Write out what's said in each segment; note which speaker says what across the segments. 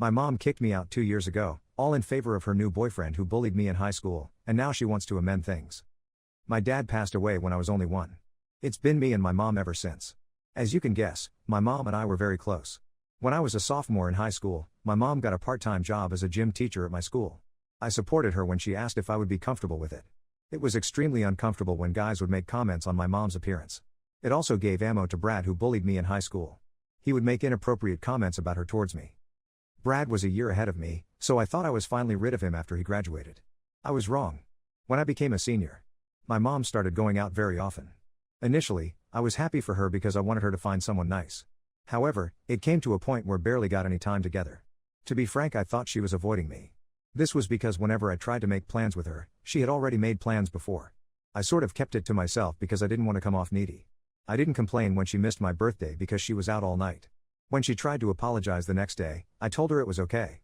Speaker 1: My mom kicked me out 2 years ago, all in favor of her new boyfriend who bullied me in high school, and now she wants to amend things. My dad passed away when I was only 1. It's been me and my mom ever since. As you can guess, my mom and I were very close. When I was a sophomore in high school, my mom got a part-time job as a gym teacher at my school. I supported her when she asked if I would be comfortable with it. It was extremely uncomfortable when guys would make comments on my mom's appearance. It also gave ammo to Brad, who bullied me in high school. He would make inappropriate comments about her towards me. Brad was a year ahead of me, so I thought I was finally rid of him after he graduated. I was wrong. When I became a senior, my mom started going out very often. Initially, I was happy for her because I wanted her to find someone nice. However, it came to a point where barely got any time together. To be frank, I thought she was avoiding me. This was because whenever I tried to make plans with her, she had already made plans before. I sort of kept it to myself because I didn't want to come off needy. I didn't complain when she missed my birthday because she was out all night. When she tried to apologize the next day, I told her it was okay.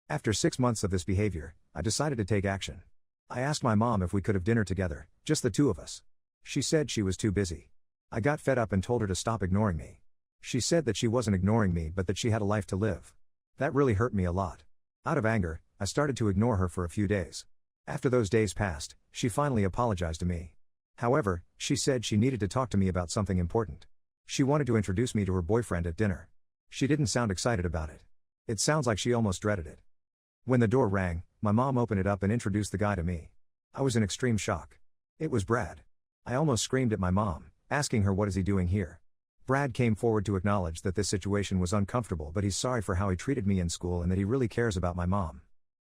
Speaker 1: After 6 months of this behavior, I decided to take action. I asked my mom if we could have dinner together, just the two of us. She said she was too busy. I got fed up and told her to stop ignoring me. She said that she wasn't ignoring me but that she had a life to live. That really hurt me a lot. Out of anger, I started to ignore her for a few days. After those days passed, she finally apologized to me. However, she said she needed to talk to me about something important. She wanted to introduce me to her boyfriend at dinner. She didn't sound excited about it. It sounds like she almost dreaded it. When the door rang, my mom opened it up and introduced the guy to me. I was in extreme shock. It was Brad. I almost screamed at my mom, asking her what is he doing here. Brad came forward to acknowledge that this situation was uncomfortable, but he's sorry for how he treated me in school and that he really cares about my mom.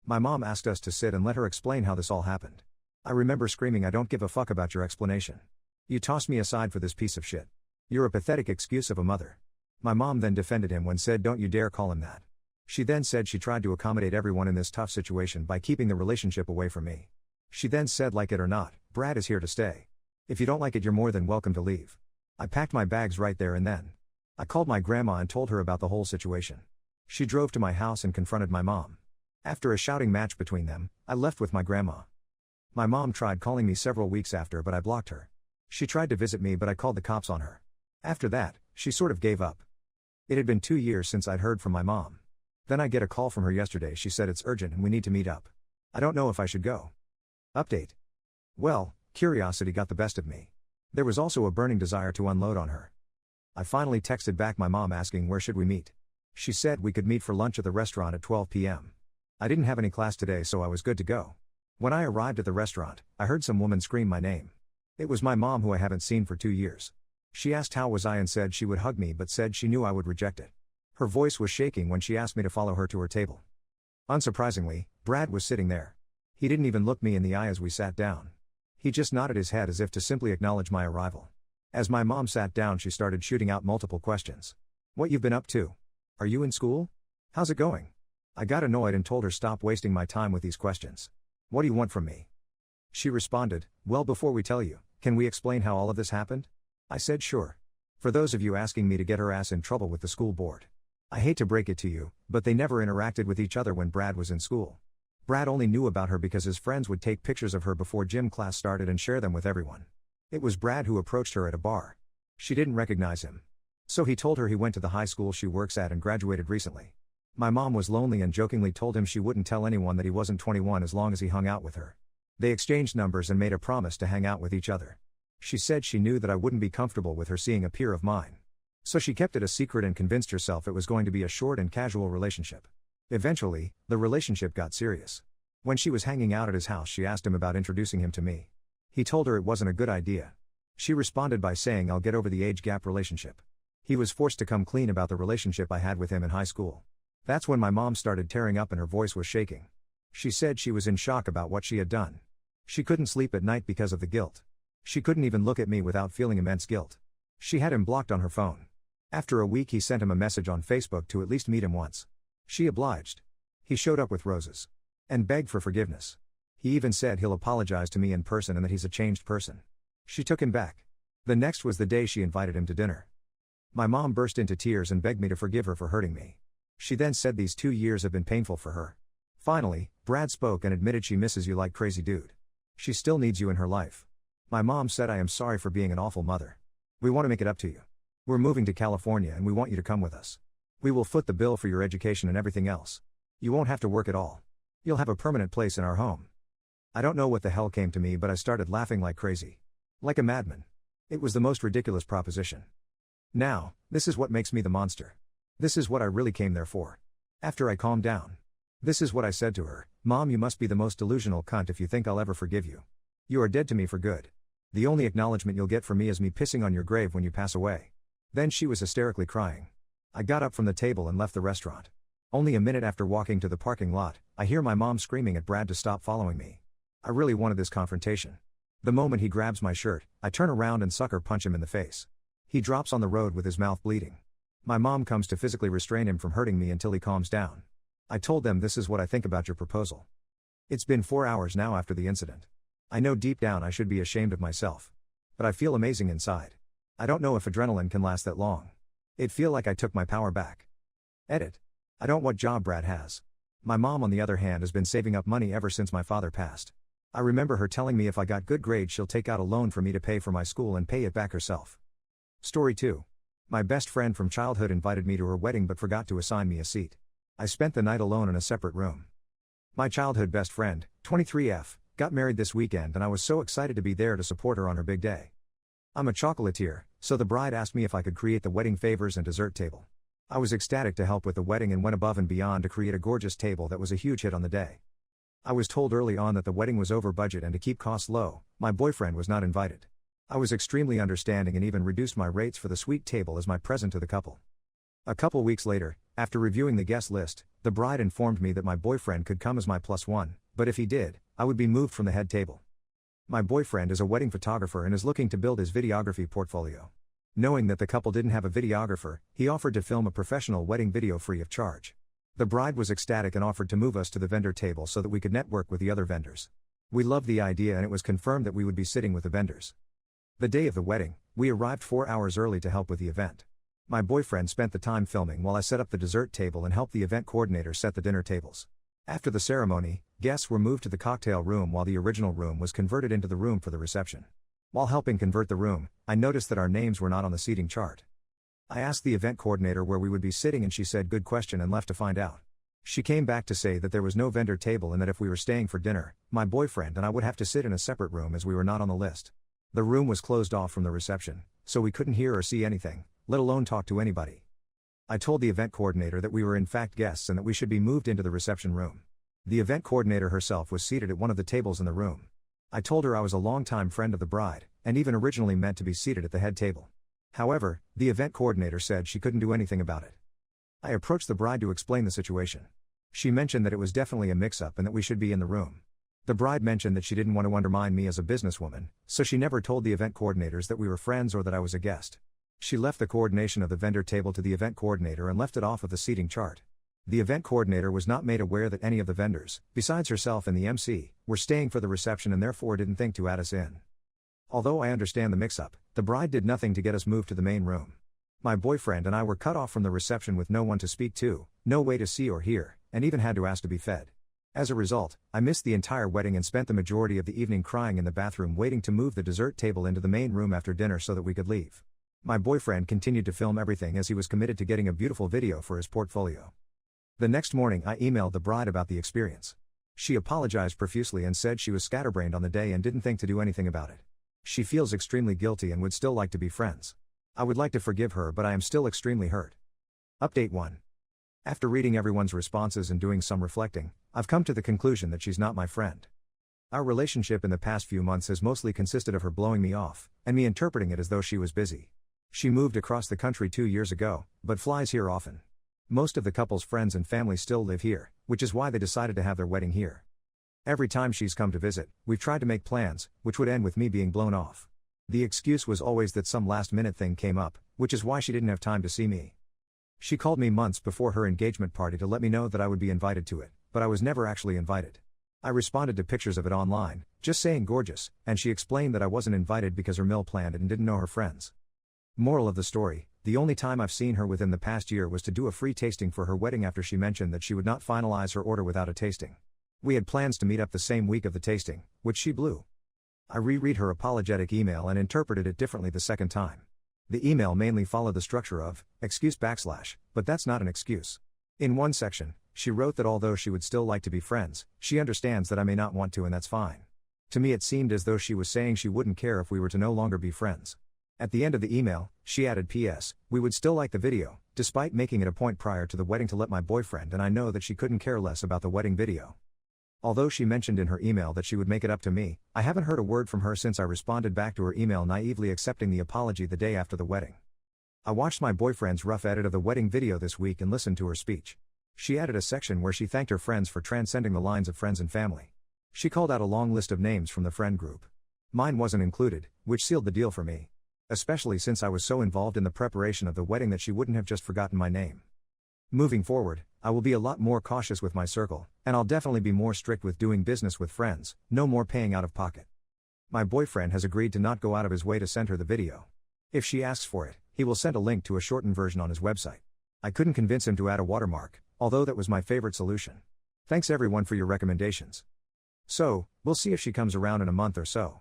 Speaker 1: My mom asked us to sit and let her explain how this all happened. I remember screaming, "I don't give a fuck about your explanation. You tossed me aside for this piece of shit. You're a pathetic excuse of a mother." My mom then defended him when said, "Don't you dare call him that." She then said she tried to accommodate everyone in this tough situation by keeping the relationship away from me. She then said, "Like it or not, Brad is here to stay. If you don't like it, you're more than welcome to leave." I packed my bags right there and then. I called my grandma and told her about the whole situation. She drove to my house and confronted my mom. After a shouting match between them, I left with my grandma. My mom tried calling me several weeks after, but I blocked her. She tried to visit me, but I called the cops on her. After that, she sort of gave up. It had been 2 years since I'd heard from my mom. Then I get a call from her yesterday. She said it's urgent and we need to meet up. I don't know if I should go. Update. Well, curiosity got the best of me. There was also a burning desire to unload on her. I finally texted back my mom asking where should we meet. She said we could meet for lunch at the restaurant at 12 p.m. I didn't have any class today, so I was good to go. When I arrived at the restaurant, I heard some woman scream my name. It was my mom, who I haven't seen for 2 years. She asked how was I and said she would hug me, but said she knew I would reject it. Her voice was shaking when she asked me to follow her to her table. Unsurprisingly, Brad was sitting there. He didn't even look me in the eye as we sat down. He just nodded his head as if to simply acknowledge my arrival. As my mom sat down, she started shooting out multiple questions. "What you've been up to? Are you in school? How's it going?" I got annoyed and told her stop wasting my time with these questions. "What do you want from me?" She responded, "Well, before we tell you, can we explain how all of this happened?" I said sure. For those of you asking me to get her ass in trouble with the school board. I hate to break it to you, but they never interacted with each other when Brad was in school. Brad only knew about her because his friends would take pictures of her before gym class started and share them with everyone. It was Brad who approached her at a bar. She didn't recognize him. So he told her he went to the high school she works at and graduated recently. My mom was lonely and jokingly told him she wouldn't tell anyone that he wasn't 21 as long as he hung out with her. They exchanged numbers and made a promise to hang out with each other. She said she knew that I wouldn't be comfortable with her seeing a peer of mine. So she kept it a secret and convinced herself it was going to be a short and casual relationship. Eventually, the relationship got serious. When she was hanging out at his house, she asked him about introducing him to me. He told her it wasn't a good idea. She responded by saying, "I'll get over the age gap relationship." He was forced to come clean about the relationship I had with him in high school. That's when my mom started tearing up and her voice was shaking. She said she was in shock about what she had done. She couldn't sleep at night because of the guilt. She couldn't even look at me without feeling immense guilt. She had him blocked on her phone. After a week, he sent him a message on Facebook to at least meet him once. She obliged. He showed up with roses and begged for forgiveness. He even said he'll apologize to me in person and that he's a changed person. She took him back. The next was the day she invited him to dinner. My mom burst into tears and begged me to forgive her for hurting me. She then said these 2 years have been painful for her. Finally, Brad spoke and admitted she misses you like crazy, dude. She still needs you in her life. My mom said, "I am sorry for being an awful mother. We want to make it up to you. We're moving to California and we want you to come with us. We will foot the bill for your education and everything else. You won't have to work at all. You'll have a permanent place in our home. I don't know what the hell came to me, but I started laughing like crazy. Like a madman. It was the most ridiculous proposition. Now, this is what makes me the monster. This is what I really came there for. After I calmed down. This is what I said to her: Mom, you must be the most delusional cunt if you think I'll ever forgive you. You are dead to me for good. The only acknowledgement you'll get from me is me pissing on your grave when you pass away. Then she was hysterically crying. I got up from the table and left the restaurant. Only a minute after walking to the parking lot, I hear my mom screaming at Brad to stop following me. I really wanted this confrontation. The moment he grabs my shirt, I turn around and sucker punch him in the face. He drops on the road with his mouth bleeding. My mom comes to physically restrain him from hurting me until he calms down. I told them, this is what I think about your proposal. It's been 4 hours now after the incident. I know deep down I should be ashamed of myself. But I feel amazing inside. I don't know if adrenaline can last that long. It feel like I took my power back. Edit. I don't what job Brad has. My mom on the other hand has been saving up money ever since my father passed. I remember her telling me if I got good grades she'll take out a loan for me to pay for my school and pay it back herself. Story 2. My best friend from childhood invited me to her wedding but forgot to assign me a seat. I spent the night alone in a separate room. My childhood best friend, 23F, got married this weekend and I was so excited to be there to support her on her big day. I'm a chocolatier, so the bride asked me if I could create the wedding favors and dessert table. I was ecstatic to help with the wedding and went above and beyond to create a gorgeous table that was a huge hit on the day. I was told early on that the wedding was over budget and to keep costs low, my boyfriend was not invited. I was extremely understanding and even reduced my rates for the suite table as my present to the couple. A couple weeks later, after reviewing the guest list, the bride informed me that my boyfriend could come as my +1, but if he did, I would be moved from the head table. My boyfriend is a wedding photographer and is looking to build his videography portfolio. Knowing that the couple didn't have a videographer, he offered to film a professional wedding video free of charge. The bride was ecstatic and offered to move us to the vendor table so that we could network with the other vendors. We loved the idea and it was confirmed that we would be sitting with the vendors. The day of the wedding, we arrived 4 hours early to help with the event. My boyfriend spent the time filming while I set up the dessert table and helped the event coordinator set the dinner tables. After the ceremony, guests were moved to the cocktail room while the original room was converted into the room for the reception. While helping convert the room, I noticed that our names were not on the seating chart. I asked the event coordinator where we would be sitting and she said good question and left to find out. She came back to say that there was no vendor table and that if we were staying for dinner, my boyfriend and I would have to sit in a separate room as we were not on the list. The room was closed off from the reception, so we couldn't hear or see anything, let alone talk to anybody. I told the event coordinator that we were in fact guests and that we should be moved into the reception room. The event coordinator herself was seated at one of the tables in the room. I told her I was a longtime friend of the bride, and even originally meant to be seated at the head table. However, the event coordinator said she couldn't do anything about it. I approached the bride to explain the situation. She mentioned that it was definitely a mix-up and that we should be in the room. The bride mentioned that she didn't want to undermine me as a businesswoman, so she never told the event coordinators that we were friends or that I was a guest. She left the coordination of the vendor table to the event coordinator and left it off of the seating chart. The event coordinator was not made aware that any of the vendors, besides herself and the MC, were staying for the reception and therefore didn't think to add us in. Although I understand the mix-up, the bride did nothing to get us moved to the main room. My boyfriend and I were cut off from the reception with no one to speak to, no way to see or hear, and even had to ask to be fed. As a result, I missed the entire wedding and spent the majority of the evening crying in the bathroom waiting to move the dessert table into the main room after dinner so that we could leave. My boyfriend continued to film everything as he was committed to getting a beautiful video for his portfolio. The next morning I emailed the bride about the experience. She apologized profusely and said she was scatterbrained on the day and didn't think to do anything about it. She feels extremely guilty and would still like to be friends. I would like to forgive her, but I am still extremely hurt. Update 1. After reading everyone's responses and doing some reflecting, I've come to the conclusion that she's not my friend. Our relationship in the past few months has mostly consisted of her blowing me off, and me interpreting it as though she was busy. She moved across the country 2 years ago, but flies here often. Most of the couple's friends and family still live here, which is why they decided to have their wedding here. Every time she's come to visit, we've tried to make plans, which would end with me being blown off. The excuse was always that some last-minute thing came up, which is why she didn't have time to see me. She called me months before her engagement party to let me know that I would be invited to it, but I was never actually invited. I responded to pictures of it online, just saying gorgeous, and she explained that I wasn't invited because her mill planned it and didn't know her friends. Moral of the story, the only time I've seen her within the past year was to do a free tasting for her wedding after she mentioned that she would not finalize her order without a tasting. We had plans to meet up the same week of the tasting, which she blew. I reread her apologetic email and interpreted it differently the second time. The email mainly followed the structure of, excuse /, but that's not an excuse. In one section, She wrote that although she would still like to be friends, she understands that I may not want to, and that's fine. To me it seemed as though she was saying she wouldn't care if we were to no longer be friends. At the end of the email, she added, "P.S. We would still like the video, despite making it a point prior to the wedding to let my boyfriend, and I know that she couldn't care less about the wedding video." Although she mentioned in her email that she would make it up to me, I haven't heard a word from her since I responded back to her email naively accepting the apology the day after the wedding. I watched my boyfriend's rough edit of the wedding video this week and listened to her speech. She added a section where she thanked her friends for transcending the lines of friends and family. She called out a long list of names from the friend group. Mine wasn't included, which sealed the deal for me. Especially since I was so involved in the preparation of the wedding that she wouldn't have just forgotten my name. Moving forward, I will be a lot more cautious with my circle, and I'll definitely be more strict with doing business with friends, no more paying out of pocket. My boyfriend has agreed to not go out of his way to send her the video. If she asks for it, he will send a link to a shortened version on his website. I couldn't convince him to add a watermark, although that was my favorite solution. Thanks everyone for your recommendations. So, we'll see if she comes around in a month or so.